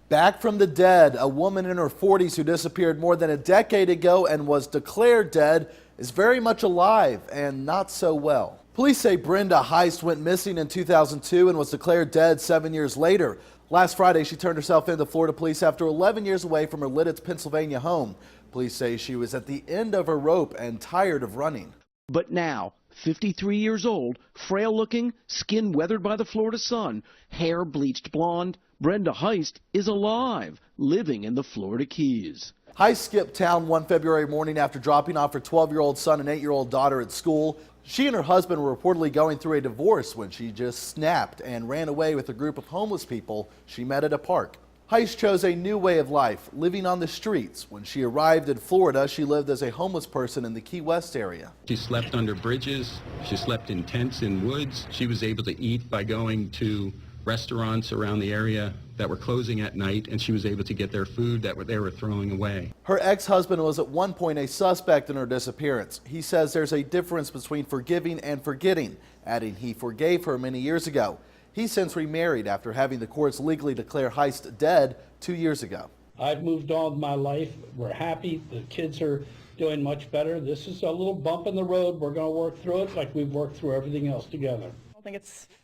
Back from the dead, a woman in her 40s who disappeared more than a decade ago and was declared dead is very much alive and not so well. Police say Brenda Heist went missing in 2002 and was declared dead 7 years later. Last Friday, she turned herself in to Florida police after 11 years away from her Lidditz, Pennsylvania home. Police say she was at the end of her rope and tired of running. But now, 53 years old, frail looking, skin weathered by the Florida sun, hair bleached blonde, Brenda Heist is alive, living in the Florida Keys. Heist skipped town one February morning after dropping off her 12-year-old son and 8-year-old daughter at school. She and her husband were reportedly going through a divorce when she just snapped and ran away with a group of homeless people she met at a park. Heist chose a new way of life, living on the streets. When she arrived in Florida, she lived as a homeless person in the Key West area. She slept under bridges. She slept in tents in woods. She was able to eat by going to restaurants around the area that were closing at night, and she was able to get their food that they were throwing away. Her ex-husband was at one point a suspect in her disappearance. He says there's a difference between forgiving and forgetting, adding he forgave her many years ago. He's since remarried after having the courts legally declare Heist dead 2 years ago. I've moved on with my life. We're happy. The kids are doing much better. This is a little bump in the road. We're going to work through it like we've worked through everything else together.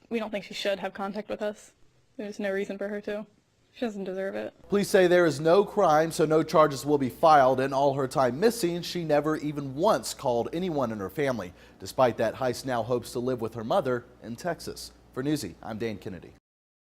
We don't think she should have contact with us. There's no reason for her to. She doesn't deserve it. Police say there is no crime, so no charges will be filed. In all her time missing, she never even once called anyone in her family. Despite that, Heist now hopes to live with her mother in Texas. For Newsy, I'm Dan Kennedy.